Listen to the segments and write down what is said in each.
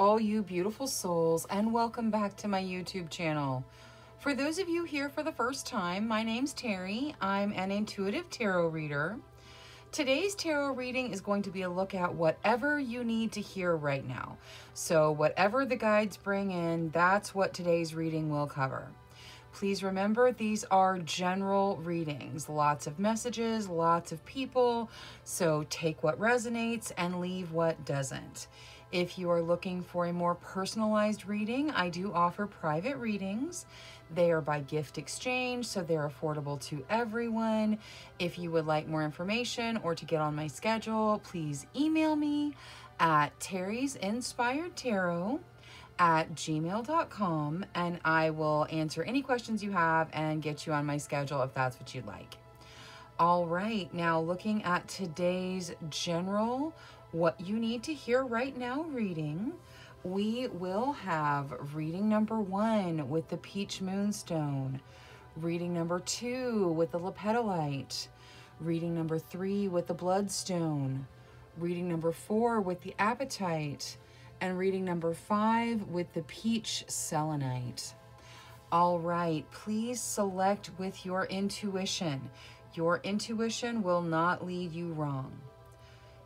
all you beautiful souls, and welcome back to my YouTube channel. For those of you here for the first time, my name's Cheri. I'm an intuitive tarot reader. Today's tarot reading is going to be a look at whatever you need to hear right now. So whatever the guides bring in, that's what today's reading will cover. Please remember, these are general readings, lots of messages, lots of people, so take what resonates and leave what doesn't. If you are looking for a more personalized reading, I do offer private readings. They are by gift exchange, so they're affordable to everyone. If you would like more information or to get on my schedule, please email me at TerrisInspiredTarot at gmail.com, and I will answer any questions you have and get you on my schedule if that's what you'd like. All right, now looking at today's general what you need to hear right now reading, we will have reading number 1 with the peach moonstone, reading number 2 with the lepidolite, reading number 3 with the bloodstone, reading number 4 with the apatite, and reading number 5 with the peach selenite. All right, please select with your intuition. Your intuition will not lead you wrong.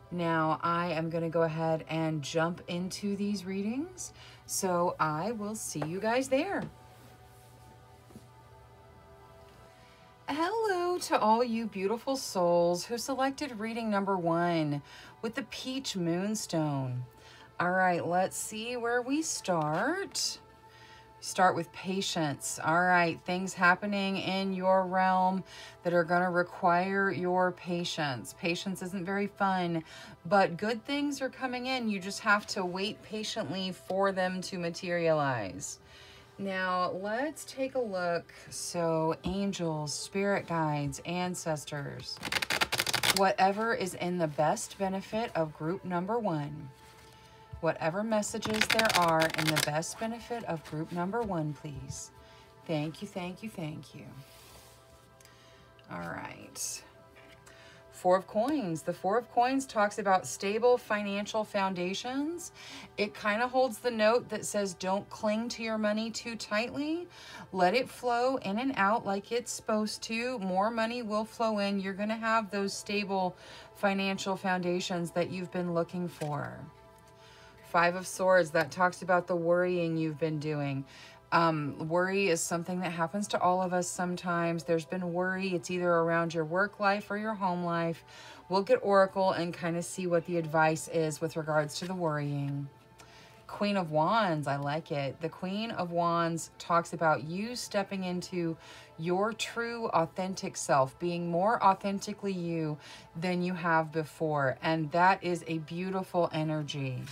Now, I am going to go ahead and jump into these readings, so I will see you guys there. Hello to all you beautiful souls who selected reading number 1 with the peach moonstone. All right, let's see where we start. Start with patience. All right, things happening in your realm that are going to require your patience. Patience isn't very fun, but good things are coming in. You just have to wait patiently for them to materialize. Now, let's take a look. So, angels, spirit guides, ancestors, whatever is in the best benefit of group number 1. Whatever messages there are in the best benefit of group number 1, please. Thank you, thank you, thank you. All right. 4 of Coins. The 4 of Coins talks about stable financial foundations. It kind of holds the note that says don't cling to your money too tightly. Let it flow in and out like it's supposed to. More money will flow in. You're going to have those stable financial foundations that you've been looking for. 5 of Swords, that talks about the worrying you've been doing. Worry is something that happens to all of us sometimes. There's been worry. It's either around your work life or your home life. We'll get Oracle and kind of see what the advice is with regards to the worrying. Queen of Wands, I like it. The Queen of Wands talks about you stepping into your true authentic self, being more authentically you than you have before. And that is a beautiful energy.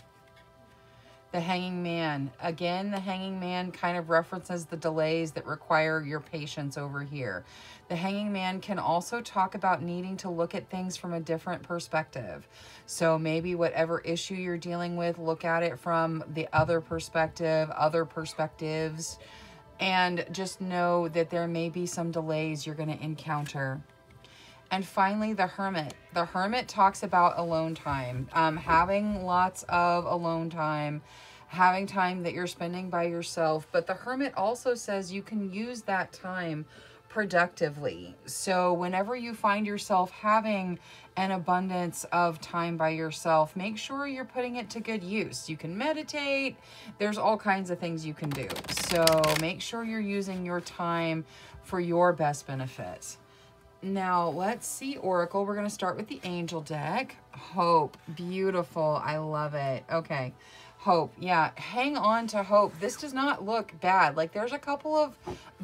The Hanging Man. Again, the Hanging Man kind of references the delays that require your patience over here. The Hanging Man can also talk about needing to look at things from a different perspective. So maybe whatever issue you're dealing with, look at it from the other perspective, other perspectives, and just know that there may be some delays you're going to encounter. And finally, the Hermit. The Hermit talks about alone time, having lots of alone time, having time that you're spending by yourself. But the Hermit also says you can use that time productively. So whenever you find yourself having an abundance of time by yourself, make sure you're putting it to good use. You can meditate. There's all kinds of things you can do. So make sure you're using your time for your best benefit. Now, let's see, Oracle. We're going to start with the Angel deck. Hope. Beautiful. I love it. Okay. Hope. Yeah. Hang on to hope. This does not look bad. Like, there's a couple of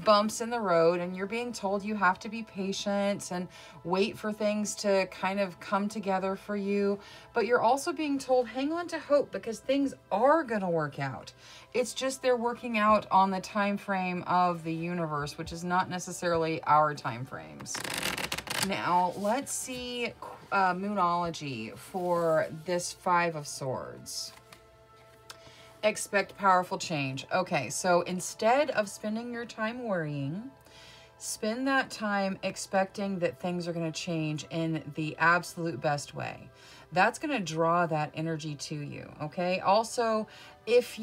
bumps in the road, and you're being told you have to be patient and wait for things to kind of come together for you. But you're also being told, hang on to hope, because things are going to work out. It's just they're working out on the time frame of the universe, which is not necessarily our time frames. Now, let's see Moonology for this 5 of Swords. Expect powerful change. Okay, so instead of spending your time worrying, spend that time expecting that things are going to change in the absolute best way. that's going to draw that energy to you. Okay. Also, if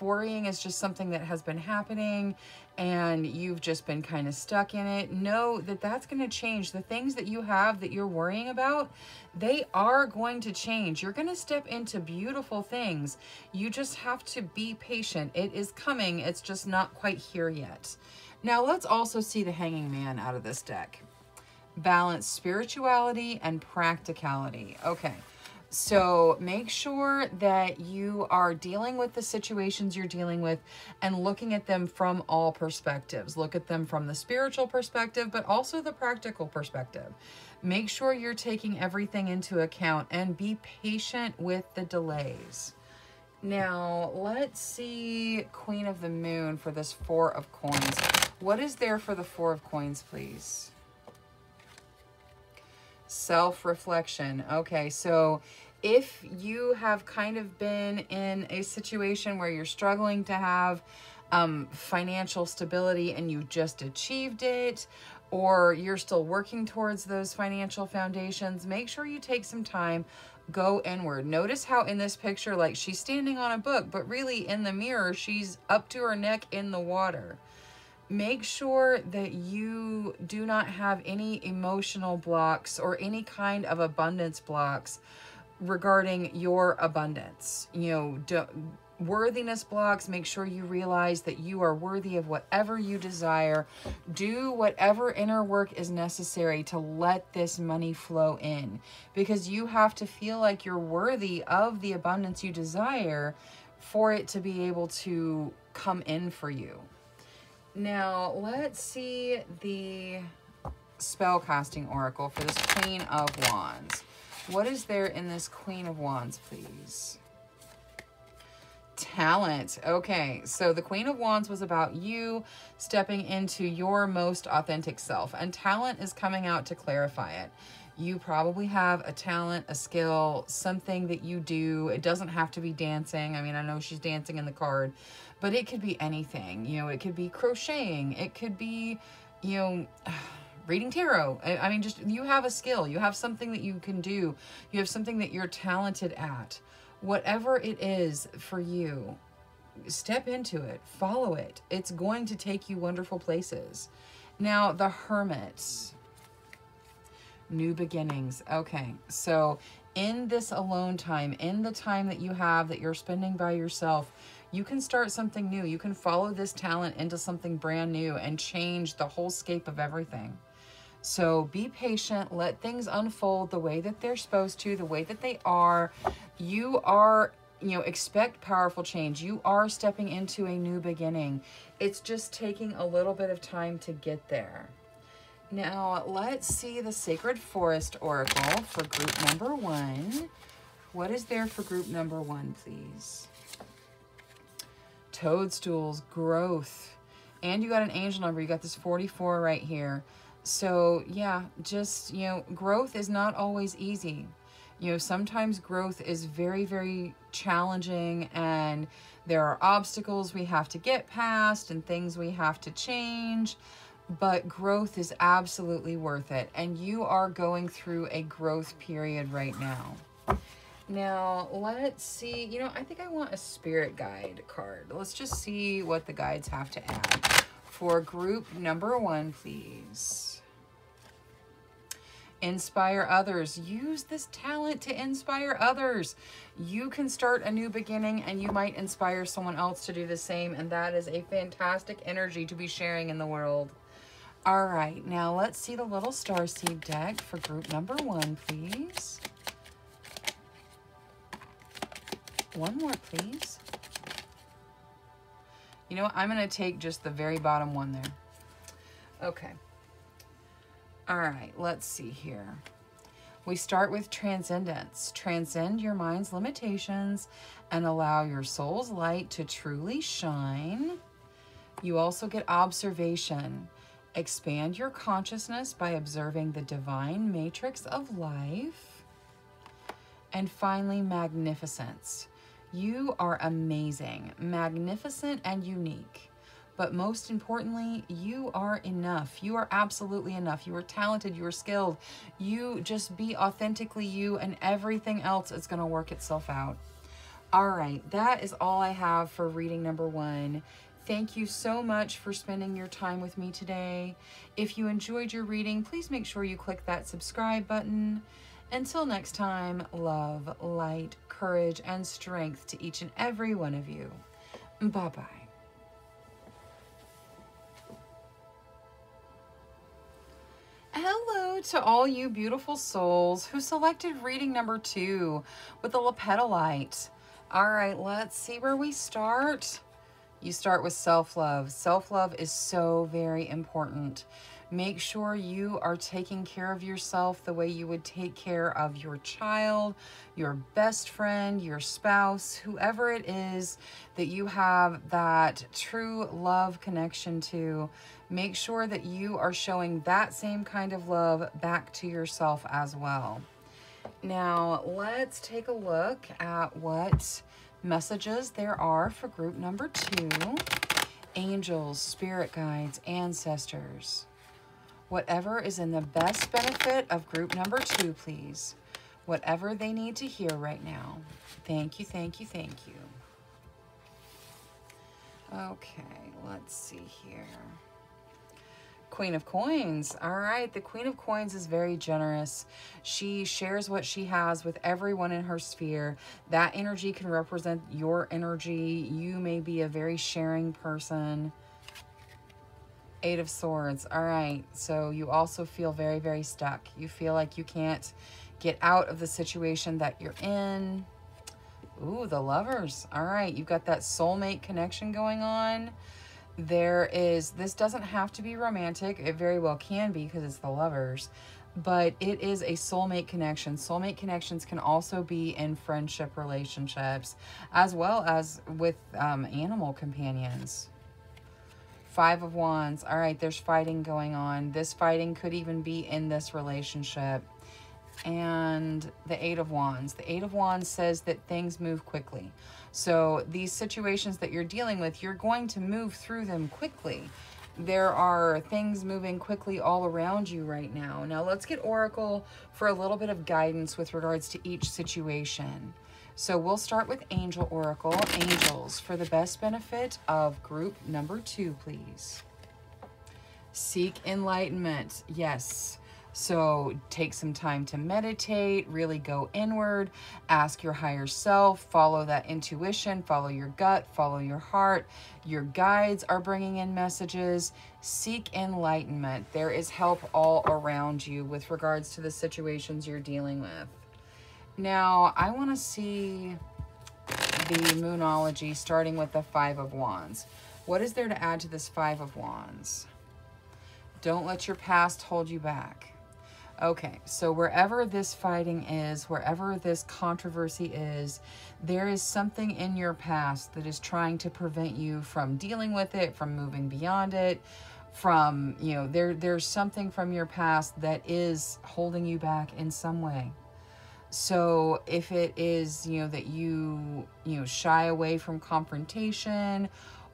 worrying is just something that has been happening and you've just been kind of stuck in it, know that that's going to change. The things that you have that you're worrying about, they are going to change. You're going to step into beautiful things. You just have to be patient. It is coming. It's just not quite here yet. Now let's also see the Hanging Man out of this deck. Balance spirituality and practicality. Okay. So make sure that you are dealing with the situations you're dealing with and looking at them from all perspectives. Look at them from the spiritual perspective, but also the practical perspective. Make sure you're taking everything into account and be patient with the delays. Now, let's see Queen of the Moon for this Four of Coins. What is there for the Four of Coins, please? Self-reflection. Okay, so if you have kind of been in a situation where you're struggling to have financial stability and you just achieved it, or you're still working towards those financial foundations, make sure you take some time, go inward. Notice how in this picture, like she's standing on a book, but really in the mirror, she's up to her neck in the water. Make sure that you do not have any emotional blocks or any kind of abundance blocks regarding your abundance. Worthiness blocks. Make sure you realize that you are worthy of whatever you desire. Do whatever inner work is necessary to let this money flow in, because you have to feel like you're worthy of the abundance you desire for it to be able to come in for you. Now, let's see the spellcasting oracle for this Queen of Wands. What is there in this Queen of Wands, please? Talent. Okay, so the Queen of Wands was about you stepping into your most authentic self, and talent is coming out to clarify it. You probably have a talent, a skill, something that you do. It doesn't have to be dancing. I mean, I know she's dancing in the card, but it could be anything. It could be crocheting. It could be, reading tarot. I mean, just you have a skill. You have something that you can do. You have something that you're talented at. Whatever it is for you, step into it. Follow it. It's going to take you wonderful places. Now, the Hermit. New beginnings. Okay, so in this alone time, in the time that you have that you're spending by yourself, you can start something new. You can follow this talent into something brand new and change the whole scape of everything. So be patient. Let things unfold the way that they're supposed to, the way that they are. You are, expect powerful change. You are stepping into a new beginning. It's just taking a little bit of time to get there. Now, let's see the Sacred Forest Oracle for group number 1. What is there for group number 1, please? Toadstools, growth. And you got an angel number. You got this 44 right here. So, yeah, just, growth is not always easy. Sometimes growth is very, very challenging, and there are obstacles we have to get past and things we have to change. But growth is absolutely worth it. And you are going through a growth period right now. Now, let's see. I think I want a spirit guide card. Let's just see what the guides have to add. For group number 1, please. Inspire others. Use this talent to inspire others. You can start a new beginning and you might inspire someone else to do the same. And that is a fantastic energy to be sharing in the world. All right, now let's see the little starseed deck for group number 1, please. One more, please. I'm going to take just the very bottom one there. Okay. All right, let's see here. We start with transcendence. Transcend your mind's limitations and allow your soul's light to truly shine. You also get observation. Expand your consciousness by observing the divine matrix of life. And finally, magnificence. You are amazing, magnificent, and unique. But most importantly, you are enough. You are absolutely enough. You are talented. You are skilled. You just be authentically you, and everything else is going to work itself out. All right, that is all I have for reading number 1. Thank you so much for spending your time with me today. If you enjoyed your reading, please make sure you click that subscribe button. Until next time, love, light, courage, and strength to each and every one of you. Bye-bye. Hello to all you beautiful souls who selected reading number 2 with the Lepetolite. All right, let's see where we start. You start with self-love. Self-love is so very important. Make sure you are taking care of yourself the way you would take care of your child, your best friend, your spouse, whoever it is that you have that true love connection to. Make sure that you are showing that same kind of love back to yourself as well. Now, let's take a look at what messages there are for group number 2. Angels, spirit guides, ancestors. Whatever is in the best benefit of group number 2, please. Whatever they need to hear right now. Thank you, thank you, thank you. Okay, let's see here. Queen of Coins. All right, the Queen of Coins is very generous. She shares what she has with everyone in her sphere. That energy can represent your energy. You may be a very sharing person. 8 of Swords. All right, so you also feel very, very stuck. You feel like you can't get out of the situation that you're in. Ooh, the Lovers. All right, you've got that soulmate connection going on. This doesn't have to be romantic. It very well can be because it's the Lovers, but it is a soulmate connection. Soulmate connections can also be in friendship relationships as well as with animal companions. 5 of Wands. All right, there's fighting going on. This fighting could even be in this relationship. And the 8 of Wands. The 8 of Wands says that things move quickly. So these situations that you're dealing with, you're going to move through them quickly. There are things moving quickly all around you right now. Now let's get Oracle for a little bit of guidance with regards to each situation. So we'll start with Angel Oracle. Angels, for the best benefit of group number 2, please. Seek enlightenment. Yes. So take some time to meditate, really go inward, ask your higher self, follow that intuition, follow your gut, follow your heart. Your guides are bringing in messages. Seek enlightenment. There is help all around you with regards to the situations you're dealing with. Now, I want to see the Moonology starting with the 5 of Wands. What is there to add to this 5 of Wands? Don't let your past hold you back. Okay, so wherever this fighting is, wherever this controversy is, there is something in your past that is trying to prevent you from dealing with it, from moving beyond it, from, there's something from your past that is holding you back in some way. So if it is, that you shy away from confrontation,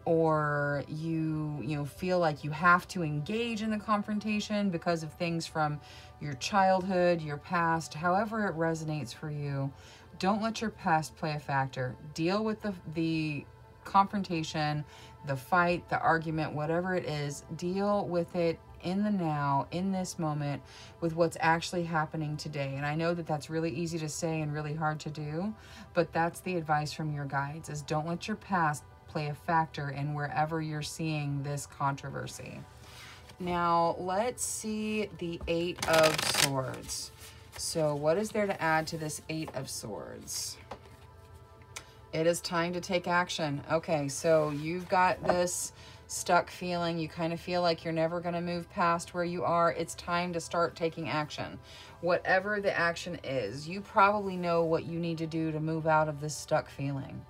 or you feel like you have to engage in the confrontation because of things from your childhood, your past, however it resonates for you, don't let your past play a factor. Deal with the confrontation, the fight, the argument, whatever it is. Deal with it in the now, in this moment, with what's actually happening today. And I know that that's really easy to say and really hard to do, but that's the advice from your guides, is don't let your past play a factor in wherever you're seeing this controversy. Now, let's see the 8 of Swords. So what is there to add to this 8 of Swords? It is time to take action. Okay, so you've got this stuck feeling. You kind of feel like you're never going to move past where you are. It's time to start taking action. Whatever the action is, you probably know what you need to do to move out of this stuck feeling.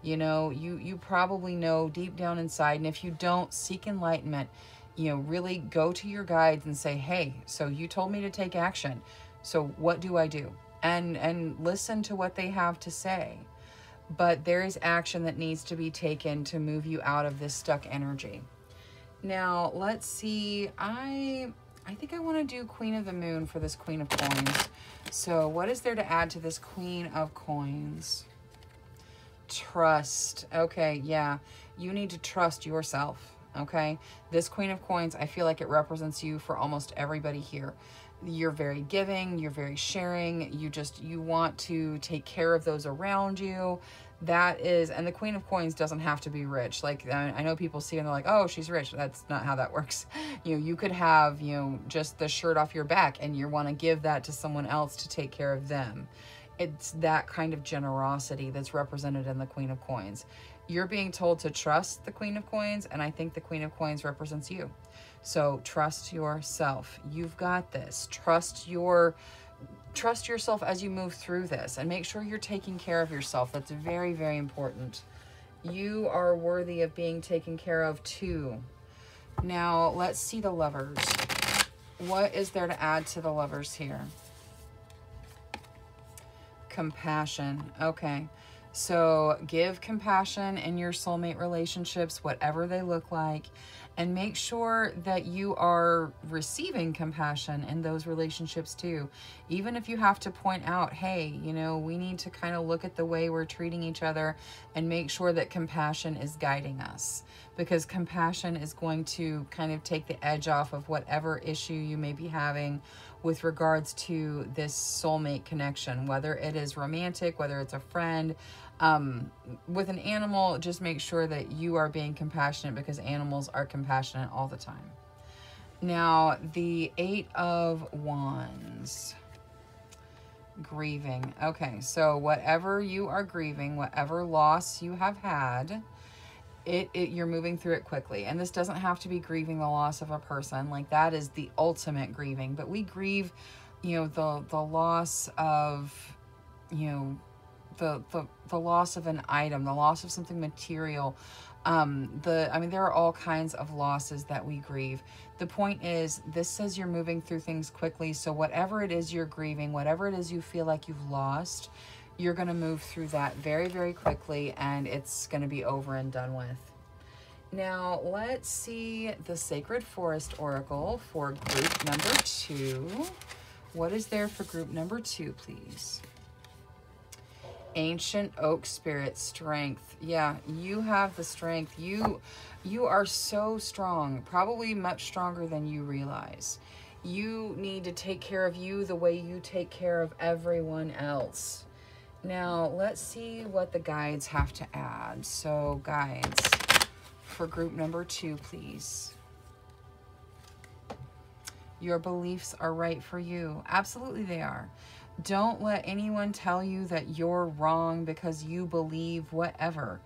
You probably know deep down inside, and if you don't, seek enlightenment. Really go to your guides and say, hey, so you told me to take action. So what do I do? And listen to what they have to say. But there is action that needs to be taken to move you out of this stuck energy. Now, let's see. I think I want to do Queen of the Moon for this Queen of Coins. So what is there to add to this Queen of Coins? Trust. Okay, yeah. You need to trust yourself, okay? This Queen of Coins, I feel like it represents you for almost everybody here. You're very giving, you're very sharing, you want to take care of those around you. That is, and the Queen of Coins doesn't have to be rich. Like, I know people see and they're like, oh, she's rich. That's not how that works. You could have, just the shirt off your back and you want to give that to someone else to take care of them. It's that kind of generosity that's represented in the Queen of Coins. You're being told to trust the Queen of Coins, and I think the Queen of Coins represents you. So trust yourself. You've got this. Trust yourself as you move through this, and make sure you're taking care of yourself. That's very, very important. You are worthy of being taken care of too. Now, let's see the Lovers. What is there to add to the Lovers here? Compassion. Okay. So give compassion in your soulmate relationships, whatever they look like, and make sure that you are receiving compassion in those relationships too. Even if you have to point out, hey, we need to kind of look at the way we're treating each other and make sure that compassion is guiding us, because compassion is going to kind of take the edge off of whatever issue you may be having with regards to this soulmate connection, whether it is romantic, whether it's a friend. With an animal, just make sure that you are being compassionate, because animals are compassionate all the time. Now, the 8 of Wands. Grieving. Okay, so whatever you are grieving, whatever loss you have had, you're moving through it quickly. And this doesn't have to be grieving the loss of a person. Like, that is the ultimate grieving. But we grieve, the loss of, the loss of an item, the loss of something material. There are all kinds of losses that we grieve. The point is, this says you're moving through things quickly. So whatever it is you're grieving, whatever it is you feel like you've lost, you're going to move through that very, very quickly, and it's going to be over and done with. Now, let's see the Sacred Forest Oracle for group number 2. What is there for group number 2, please? Ancient Oak Spirit. Strength. Yeah, you have the strength. You are so strong, probably much stronger than you realize. You need to take care of you the way you take care of everyone else. Now, let's see what the guides have to add. So, guides for group number 2, please. Your beliefs are right for you. Absolutely they are. Don't let anyone tell you that you're wrong because you believe whatever.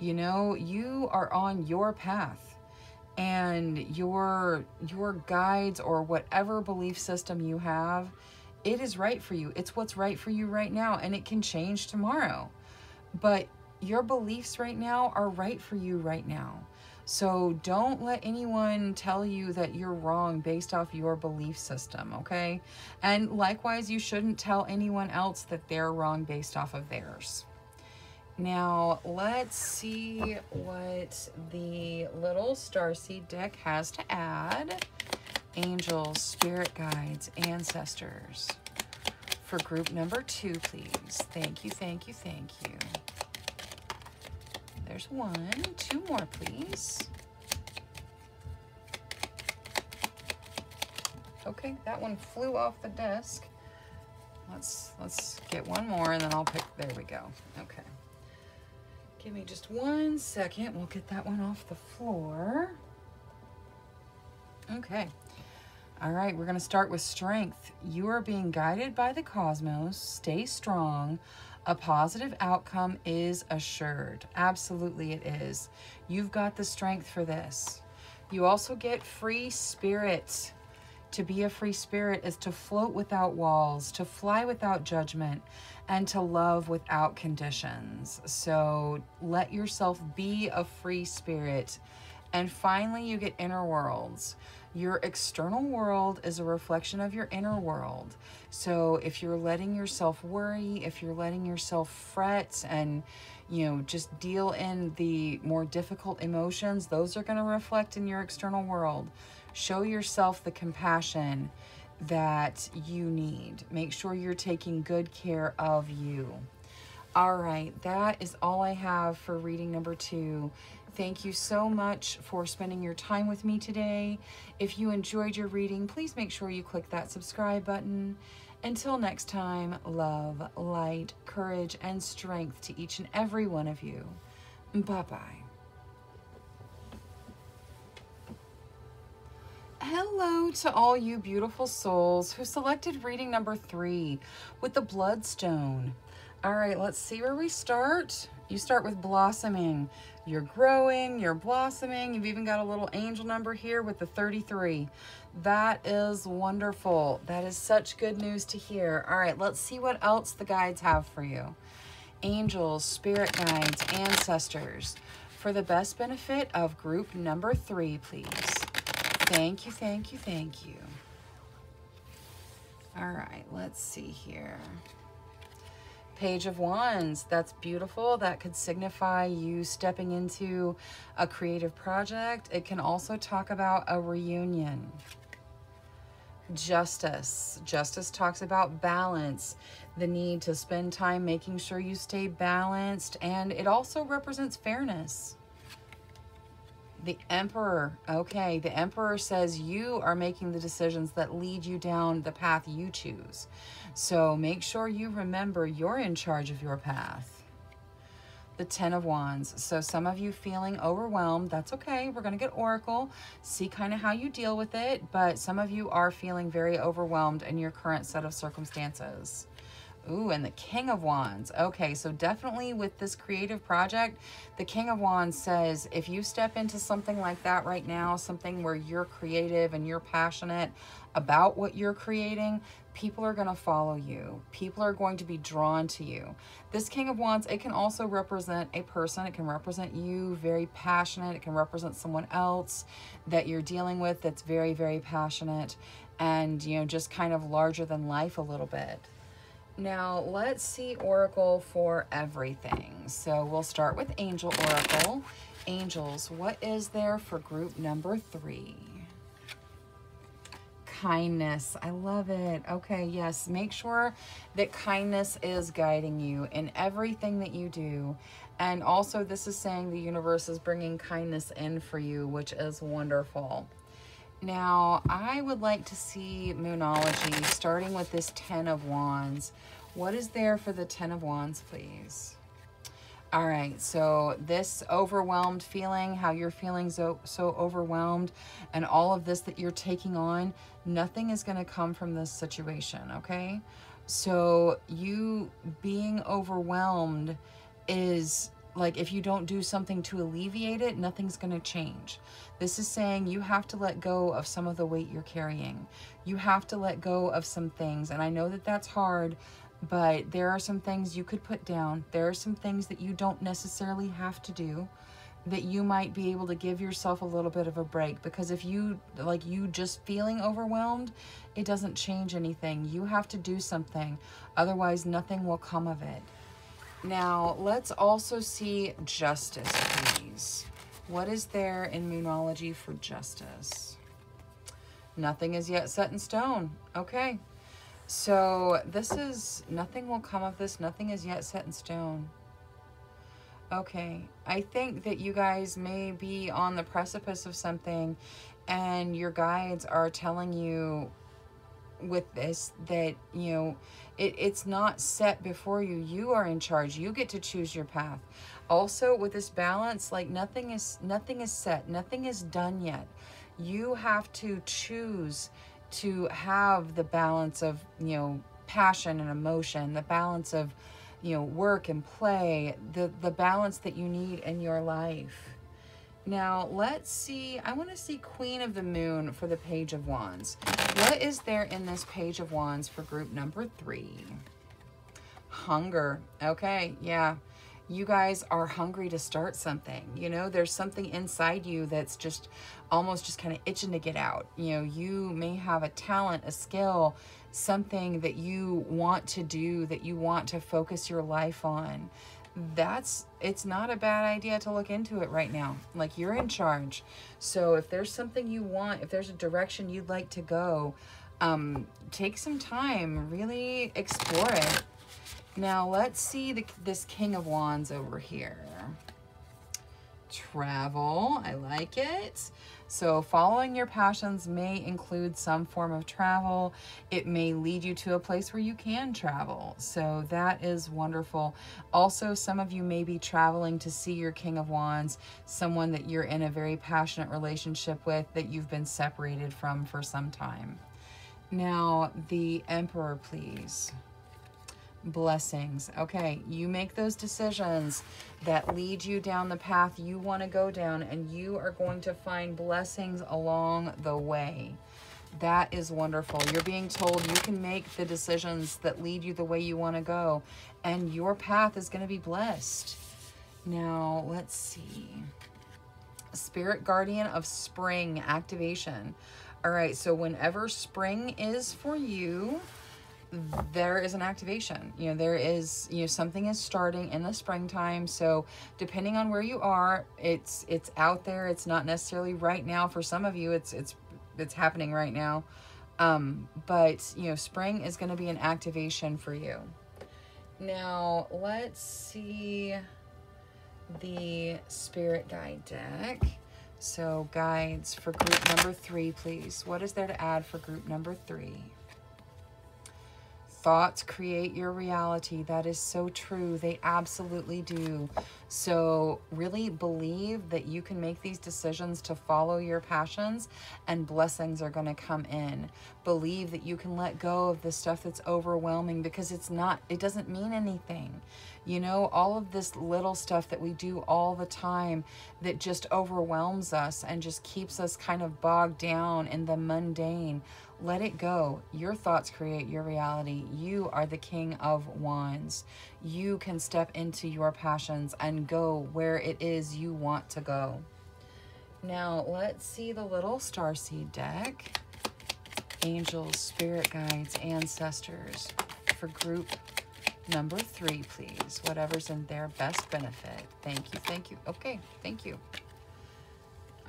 You are on your path, and your guides or whatever belief system you have, it is right for you. It's what's right for you right now, and it can change tomorrow. But your beliefs right now are right for you right now. So don't let anyone tell you that you're wrong based off your belief system, okay? And likewise, you shouldn't tell anyone else that they're wrong based off of theirs. Now, let's see what the little starseed deck has to add. Angels, spirit guides, ancestors. For group number 2, please. Thank you, thank you, thank you. There's 1, 2 more, please. Okay, that one flew off the desk. Let's get one more, and then I'll pick. There we go. Okay. Give me just 1 second. We'll get that one off the floor. Okay. All right, we're going to start with strength. You are being guided by the cosmos. Stay strong. A positive outcome is assured. Absolutely it is. You've got the strength for this. You also get free spirit. To be a free spirit is to float without walls, to fly without judgment, and to love without conditions. So let yourself be a free spirit. And finally, you get inner worlds. Your external world is a reflection of your inner world. So if you're letting yourself worry, if you're letting yourself fret and just deal in the more difficult emotions. Those are going to reflect in your external world. Show yourself the compassion that you need. Make sure you're taking good care of you. All right, that is all I have for reading number 2. Thank you so much for spending your time with me today. If you enjoyed your reading, please make sure you click that subscribe button. Until next time, love, light, courage, and strength to each and every one of you. Bye-bye. Hello to all you beautiful souls who selected reading number 3 with the Bloodstone. All right, let's see where we start. You start with blossoming. You're growing, you're blossoming. You've even got a little angel number here with the 33. That is wonderful. That is such good news to hear. All right, let's see what else the guides have for you. Angels, spirit guides, ancestors. For the best benefit of group number 3, please. Thank you, thank you, thank you. All right, let's see here. Page of Wands. That's beautiful. That could signify you stepping into a creative project. It can also talk about a reunion. Justice. Justice talks about balance, the need to spend time making sure you stay balanced, and it also represents fairness. The Emperor. Okay, the Emperor says you are making the decisions that lead you down the path you choose. So make sure you remember you're in charge of your path. The Ten of Wands. So some of you feeling overwhelmed. That's okay. We're going to get Oracle. See kind of how you deal with it. But some of you are feeling very overwhelmed in your current set of circumstances. Ooh, and the King of Wands. Okay, so definitely with this creative project, the King of Wands says if you step into something like that right now, something where you're creative and you're passionate about what you're creating, people are going to follow you. People are going to be drawn to you. This King of Wands, it can also represent a person. It can represent you, very passionate. It can represent someone else that you're dealing with that's very, very passionate and, just kind of larger than life a little bit. Now, let's see Oracle for everything. So we'll start with Angel Oracle. Angels, what is there for group number 3? Kindness. I love it. Okay, yes. Make sure that kindness is guiding you in everything that you do. And also, this is saying the universe is bringing kindness in for you, which is wonderful. Now, I would like to see Moonology, starting with this Ten of Wands. What is there for the Ten of Wands, please? All right, so this overwhelmed feeling, how you're feeling so overwhelmed, and all of this that you're taking on, nothing is going to come from this situation, okay? So you being overwhelmed is like if you don't do something to alleviate it, nothing's going to change. This is saying you have to let go of some of the weight you're carrying. You have to let go of some things. And I know that that's hard, but there are some things you could put down. There are some things that you don't necessarily have to do, that you might be able to give yourself a little bit of a break. Because if you just feeling overwhelmed, it doesn't change anything. You have to do something. Otherwise, nothing will come of it. Now, let's also see Justice, please. What is there in Moonology for Justice? Nothing is yet set in stone. Okay. So this is, nothing will come of this. Nothing is yet set in stone. Okay. I think that you guys may be on the precipice of something and your guides are telling you with this that, it's not set before you. You are in charge. You get to choose your path. Also, with this balance, like nothing is set. Nothing is done yet. You have to choose to have the balance of, passion and emotion, the balance of, work and play, the balance that you need in your life. Now, let's see. I want to see Queen of the Moon for the Page of Wands. What is there in this Page of Wands for group number 3? Hunger. Okay, yeah. You guys are hungry to start something. There's something inside you that's just almost just kind of itching to get out. You may have a talent, a skill, something that you want to do, that you want to focus your life on, it's not a bad idea to look into it right now. Like, you're in charge. So if there's something you want, if there's a direction you'd like to go, take some time, really explore it. Now let's see this King of Wands over here. Travel, I like it. So following your passions may include some form of travel. It may lead you to a place where you can travel. So that is wonderful. Also, some of you may be traveling to see your King of Wands, someone that you're in a very passionate relationship with that you've been separated from for some time. Now, the Emperor, please. Blessings. Okay, you make those decisions that lead you down the path you want to go down, and you are going to find blessings along the way. That is wonderful. You're being told you can make the decisions that lead you the way you want to go, and your path is going to be blessed. Now, let's see. Spirit Guardian of Spring activation. All right, so whenever spring is for you, there is an activation. You know, there is, you know, something is starting in the springtime. So depending on where you are, it's out there. It's not necessarily right now. For some of you, it's happening right now. But you know, spring is going to be an activation for you. Now let's see the Spirit Guide deck. So guides for group number 3, please. What is there to add for group number 3? Thoughts create your reality. That is so true. They absolutely do. So really believe that you can make these decisions to follow your passions, and blessings are going to come in. Believe that you can let go of the stuff that's overwhelming, because it doesn't mean anything. You know, all of this little stuff that we do all the time that just overwhelms us and just keeps us kind of bogged down in the mundane. Let it go. Your thoughts create your reality. You are the King of Wands. You can step into your passions and go where it is you want to go. Now, let's see the little starseed deck. Angels, spirit guides, ancestors for group number 3, please. Whatever's in their best benefit. Thank you. Thank you. Okay. Thank you.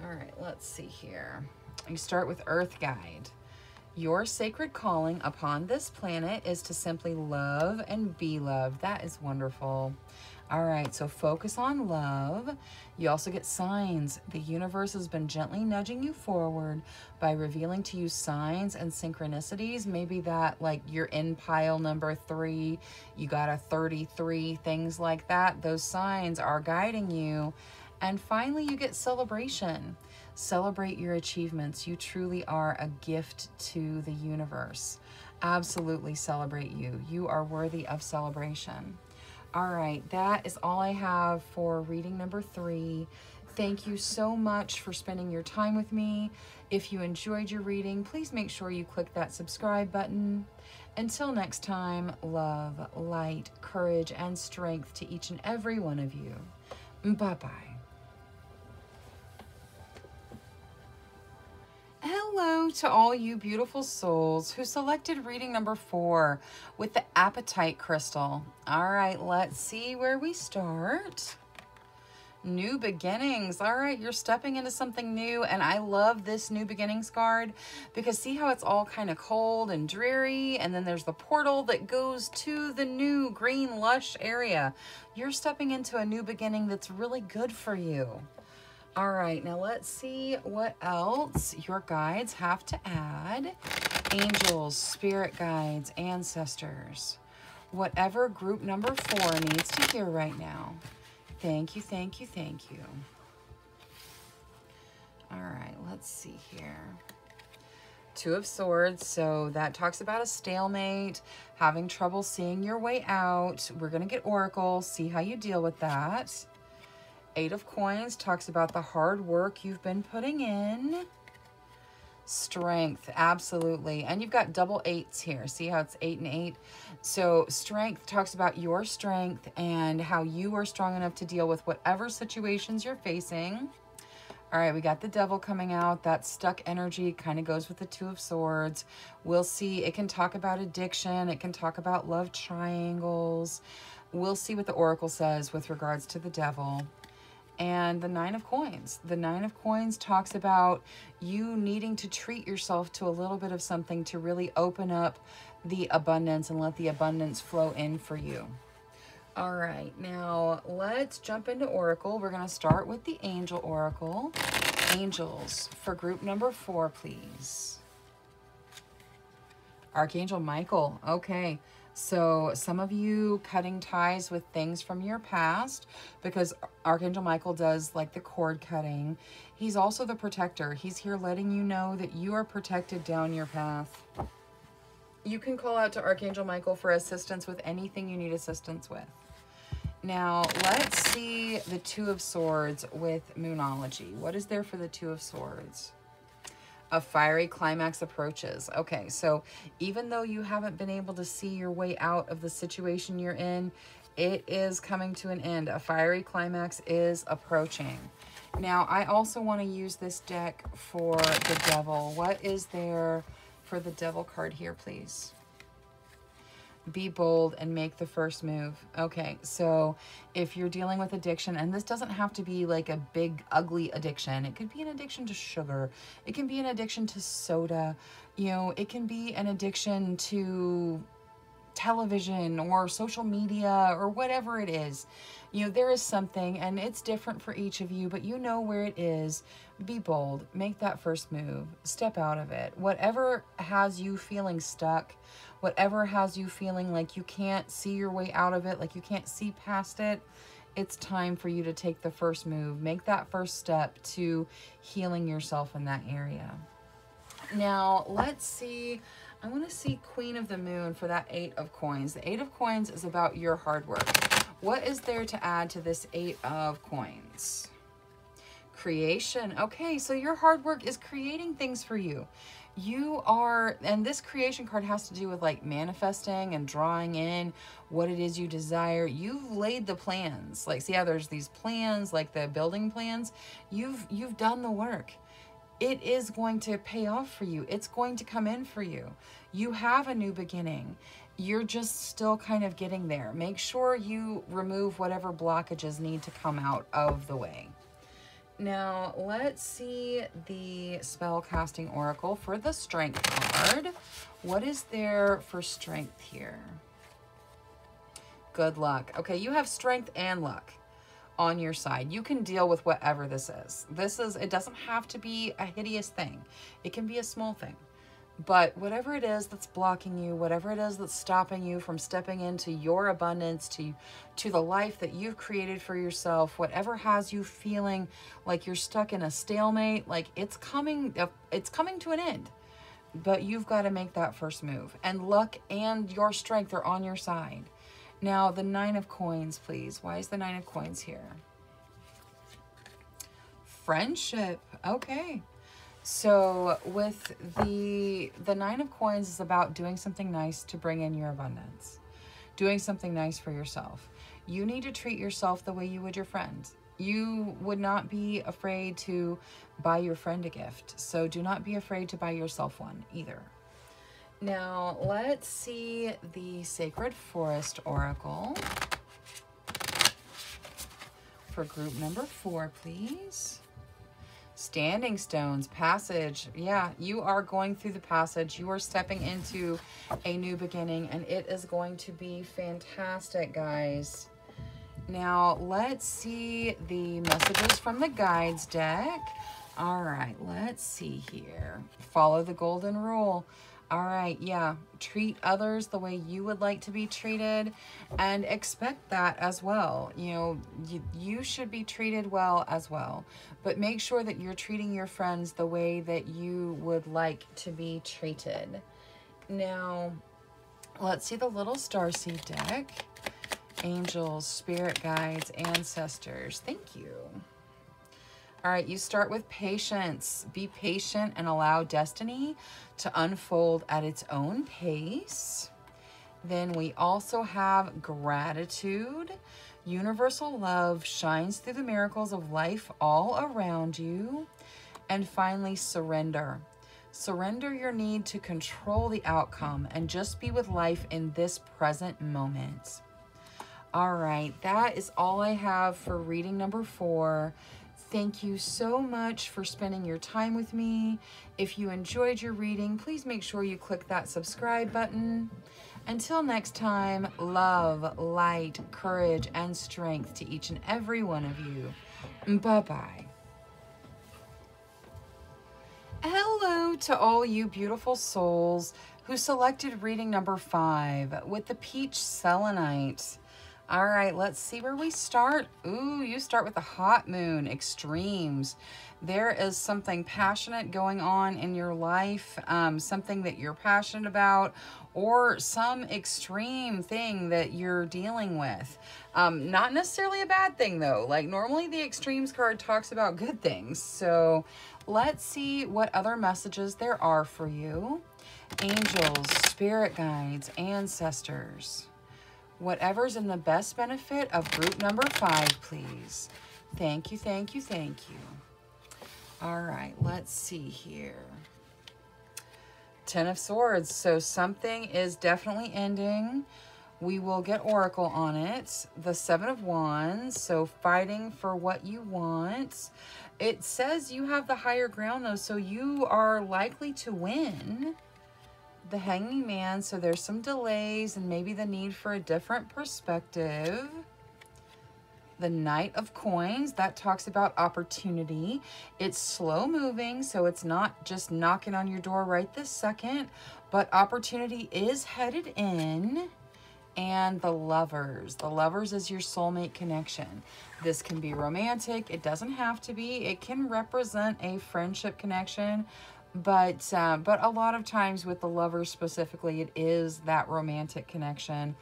All right. Let's see here. You start with Earth Guide. Your sacred calling upon this planet is to simply love and be loved. That is wonderful. All right, so focus on love. You also get signs. The universe has been gently nudging you forward by revealing to you signs and synchronicities. Maybe that, like, you're in pile number 3, you got a 33, things like that. Those signs are guiding you. And finally, you get celebration. Celebrate your achievements. You truly are a gift to the universe. Absolutely celebrate you. You are worthy of celebration. All right, that is all I have for reading number 3. Thank you so much for spending your time with me. If you enjoyed your reading, please make sure you click that subscribe button. Until next time, love, light, courage, and strength to each and every one of you. Bye-bye. Hello to all you beautiful souls who selected reading number 4 with the Appetite Crystal. All right, let's see where we start. New beginnings. All right, you're stepping into something new, and I love this new beginnings card because see how it's all kind of cold and dreary, and then there's the portal that goes to the new green lush area. You're stepping into a new beginning that's really good for you. All right, now let's see what else your guides have to add. Angels, spirit guides, ancestors. Whatever group number 4 needs to hear right now. Thank you, thank you, thank you. All right, let's see here. 2 of Swords, so that talks about a stalemate, having trouble seeing your way out. We're going to get Oracle, see how you deal with that. 8 of Coins talks about the hard work you've been putting in. Strength, absolutely. And you've got double 8s here. See how it's 8 and 8? So strength talks about your strength and how you are strong enough to deal with whatever situations you're facing. All right, we got the Devil coming out. That stuck energy kind of goes with the 2 of Swords. We'll see. It can talk about addiction. It can talk about love triangles. we'll see what the Oracle says with regards to the Devil. And the Nine of Coins. The Nine of Coins talks about you needing to treat yourself to a little bit of something to really open up the abundance and let the abundance flow in for you. All right, now let's jump into Oracle. We're going to start with the Angel Oracle. Angels for group number 4, please. Archangel Michael. Okay. So some of you cutting ties with things from your past, because Archangel Michael does like the cord cutting. He's also the protector. He's here letting you know that you are protected down your path. You can call out to Archangel Michael for assistance with anything you need assistance with. Now, let's see the Two of Swords with Moonology. What is there for the Two of Swords? A fiery climax approaches. Okay, so even though you haven't been able to see your way out of the situation you're in, it is coming to an end. A fiery climax is approaching. Now, I also want to use this deck for the Devil. What is there for the Devil card here, please? Be bold and make the first move. Okay, so if you're dealing with addiction, and this doesn't have to be like a big, ugly addiction. It could be an addiction to sugar. It can be an addiction to soda. You know, it can be an addiction to television or social media or whatever it is. You know, there is something, and it's different for each of you, but you know where it is. Be bold. Make that first move. Step out of it. Whatever has you feeling stuck, whatever has you feeling like you can't see your way out of it, like you can't see past it, it's time for you to take the first move. Make that first step to healing yourself in that area. Now, let's see. I want to see Queen of the Moon for that 8 of Coins. The 8 of Coins is about your hard work. What is there to add to this 8 of Coins? Creation. Okay, so your hard work is creating things for you. You are, and this creation card has to do with like manifesting and drawing in what it is you desire. You've laid the plans. Like, see how there's these plans, like the building plans. You've done the work. It is going to pay off for you. It's going to come in for you. You have a new beginning. You're just still kind of getting there. Make sure you remove whatever blockages need to come out of the way. Now, let's see the spell casting oracle for the strength card. What is there for strength here? Good luck. Okay, you have strength and luck on your side. You can deal with whatever this is. It doesn't have to be a hideous thing. It can be a small thing. But whatever it is that's blocking you, whatever it is that's stopping you from stepping into your abundance, to the life that you've created for yourself, whatever has you feeling like you're stuck in a stalemate, like it's coming to an end. But you've got to make that first move. And luck and your strength are on your side. Now, the 9 of Coins, please. Why is the 9 of Coins here? Friendship. Okay. So with the 9 of Coins is about doing something nice to bring in your abundance. Doing something nice for yourself. You need to treat yourself the way you would your friend. You would not be afraid to buy your friend a gift. So do not be afraid to buy yourself one either. Now, let's see the Sacred Forest Oracle for group number 4, please. Standing Stones, passage. Yeah, you are going through the passage. You are stepping into a new beginning, and it is going to be fantastic, guys. Now, let's see the messages from the guides deck. All right, let's see here. Follow the golden rule. All right, yeah, treat others the way you would like to be treated, and expect that as well. You know, you should be treated well as well, but make sure that you're treating your friends the way that you would like to be treated. Now, let's see the little starseed deck. Angels, spirit guides, ancestors. Thank you. All right, you start with patience. Be patient and allow destiny to unfold at its own pace. Then we also have gratitude. Universal love shines through the miracles of life all around you. And finally, surrender. Surrender your need to control the outcome and just be with life in this present moment. All right, that is all I have for reading number 4. Thank you so much for spending your time with me. If you enjoyed your reading, please make sure you click that subscribe button. Until next time, love, light, courage, and strength to each and every one of you. Bye-bye. Hello to all you beautiful souls who selected reading number 5 with the peach selenite. All right, let's see where we start. Ooh, you start with the hot moon, extremes. There is something passionate going on in your life, something that you're passionate about, or some extreme thing that you're dealing with. Not necessarily a bad thing though. Like normally the extremes card talks about good things. So let's see what other messages there are for you. Angels, spirit guides, ancestors. Whatever's in the best benefit of group number 5, please. Thank you, thank you, thank you. All right, let's see here. 10 of Swords. So something is definitely ending. We will get Oracle on it. The 7 of Wands. So fighting for what you want. It says you have the higher ground though, so you are likely to win. The Hanging Man, so there's some delays and maybe the need for a different perspective. The Knight of Coins, that talks about opportunity. It's slow moving, so it's not just knocking on your door right this second, but opportunity is headed in. And the Lovers. The Lovers is your soulmate connection. This can be romantic. It doesn't have to be. It can represent a friendship connection. But a lot of times with the Lovers specifically, it is that romantic connection.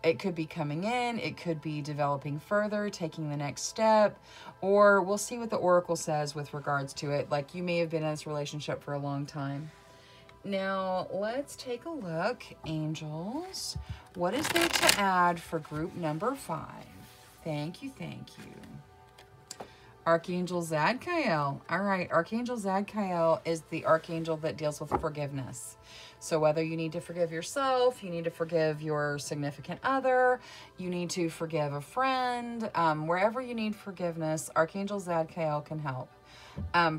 It could be coming in, it could be developing further, taking the next step, or we'll see what the Oracle says with regards to it. Like you may have been in this relationship for a long time. Now, let's take a look. Angels, what is there to add for group number 5? Thank you, thank you. Archangel Zadkiel. All right, Archangel Zadkiel is the archangel that deals with forgiveness. So whether you need to forgive yourself, you need to forgive your significant other, you need to forgive a friend, wherever you need forgiveness, Archangel Zadkiel can help.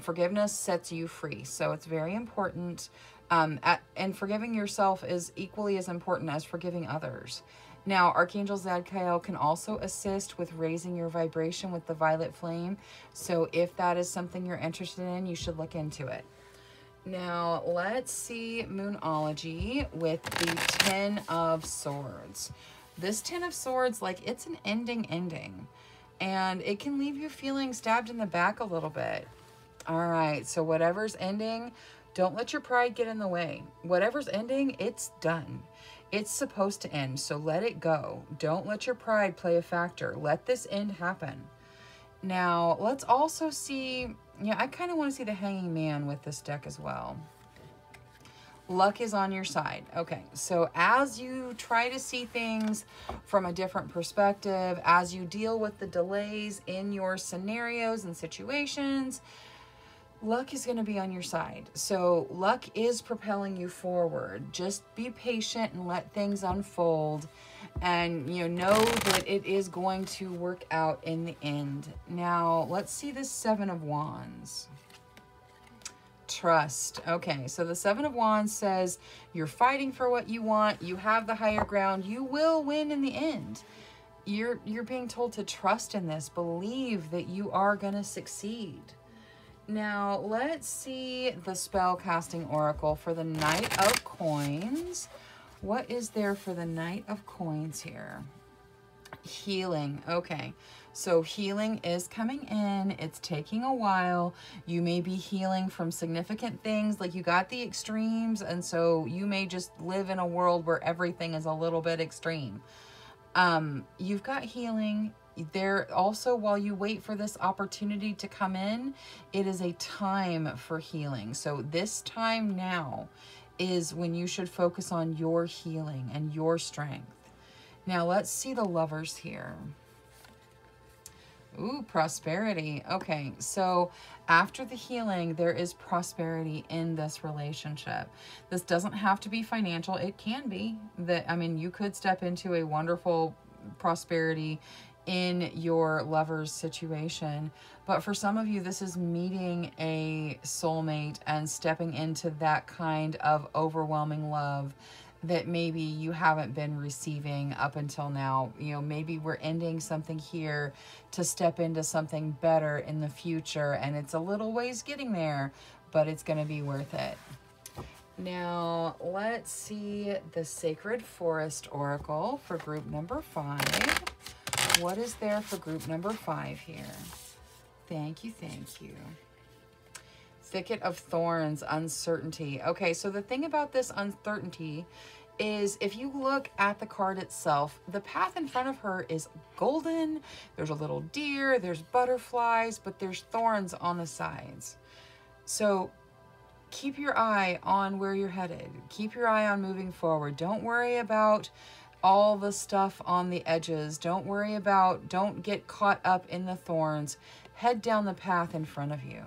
Forgiveness sets you free, so it's very important. And forgiving yourself is equally as important as forgiving others. Now, Archangel Zadkiel can also assist with raising your vibration with the violet flame. So if that is something you're interested in, you should look into it. Now, let's see Moonology with the 10 of Swords. This 10 of Swords, like it's an ending. And it can leave you feeling stabbed in the back a little bit. All right, so whatever's ending, don't let your pride get in the way. Whatever's ending, it's done. It's supposed to end, so let it go. Don't let your pride play a factor. Let this end happen. Now, let's also see, I kind of want to see the Hanging Man with this deck as well. Luck is on your side. Okay, so as you try to see things from a different perspective, as you deal with the delays in your scenarios and situations, luck is going to be on your side. So luck is propelling you forward. Just be patient and let things unfold. And know that it is going to work out in the end. Now, let's see the 7 of Wands. Trust. Okay, so the 7 of Wands says you're fighting for what you want. You have the higher ground. You will win in the end. You're being told to trust in this. Believe that you are going to succeed. Now, let's see the spell casting oracle for the Knight of Coins. What is there for the Knight of Coins here? Healing. Okay, so healing is coming in. It's taking a while. You may be healing from significant things, like you got the extremes, and so you may just live in a world where everything is a little bit extreme. You've got healing. There also, while you wait for this opportunity to come in, it is a time for healing. So this time now is when you should focus on your healing and your strength. Now let's see the Lovers here. Ooh, prosperity. Okay, so after the healing, there is prosperity in this relationship. This doesn't have to be financial. It can be. You could step into a wonderful prosperity in your lover's situation. But for some of you, this is meeting a soulmate and stepping into that kind of overwhelming love that maybe you haven't been receiving up until now. You know, maybe we're ending something here to step into something better in the future, and it's a little ways getting there, but it's going to be worth it. Now, let's see the Sacred Forest Oracle for group number 5. What is there for group number 5 here? Thank you, thank you. Thicket of Thorns, uncertainty. Okay, so the thing about this uncertainty is if you look at the card itself, the path in front of her is golden. There's a little deer, there's butterflies, but there's thorns on the sides. So keep your eye on where you're headed. Keep your eye on moving forward. Don't worry about all the stuff on the edges. Don't get caught up in the thorns. Head down the path in front of you.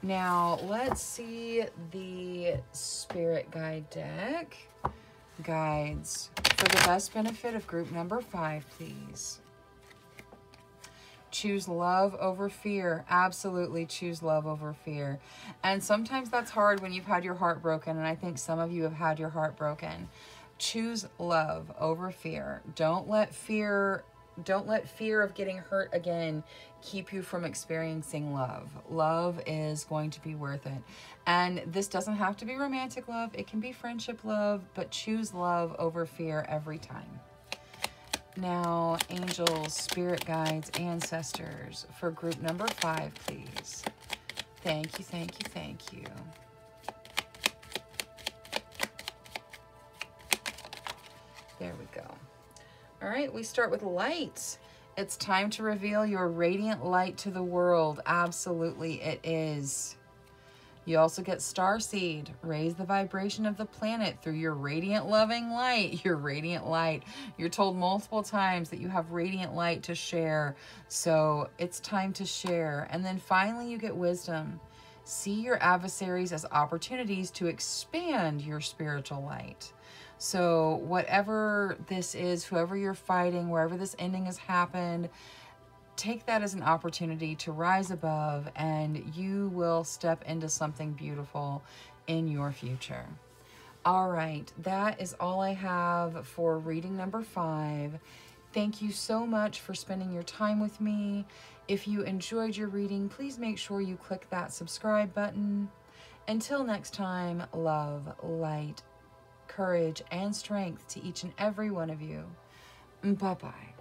Now, let's see the Spirit Guide deck. Guides for the best benefit of group number 5, please. Choose love over fear. Absolutely choose love over fear. And sometimes that's hard when you've had your heart broken, and I think some of you have had your heart broken. Choose love over fear. Don't let fear of getting hurt again keep you from experiencing love. Love is going to be worth it. And this doesn't have to be romantic love. It can be friendship love, but choose love over fear every time. Now, angels, spirit guides, ancestors for group number 5, please. Thank you, thank you, thank you. There we go. All right, we start with light. It's time to reveal your radiant light to the world. Absolutely, it is. You also get starseed. Raise the vibration of the planet through your radiant loving light. Your radiant light. You're told multiple times that you have radiant light to share. So it's time to share. And then finally you get wisdom. See your adversaries as opportunities to expand your spiritual light. So whatever this is, whoever you're fighting, wherever this ending has happened, take that as an opportunity to rise above, and you will step into something beautiful in your future. All right, that is all I have for reading number 5. Thank you so much for spending your time with me. If you enjoyed your reading, please make sure you click that subscribe button. Until next time, love, light, courage, and strength to each and every one of you. Bye-bye.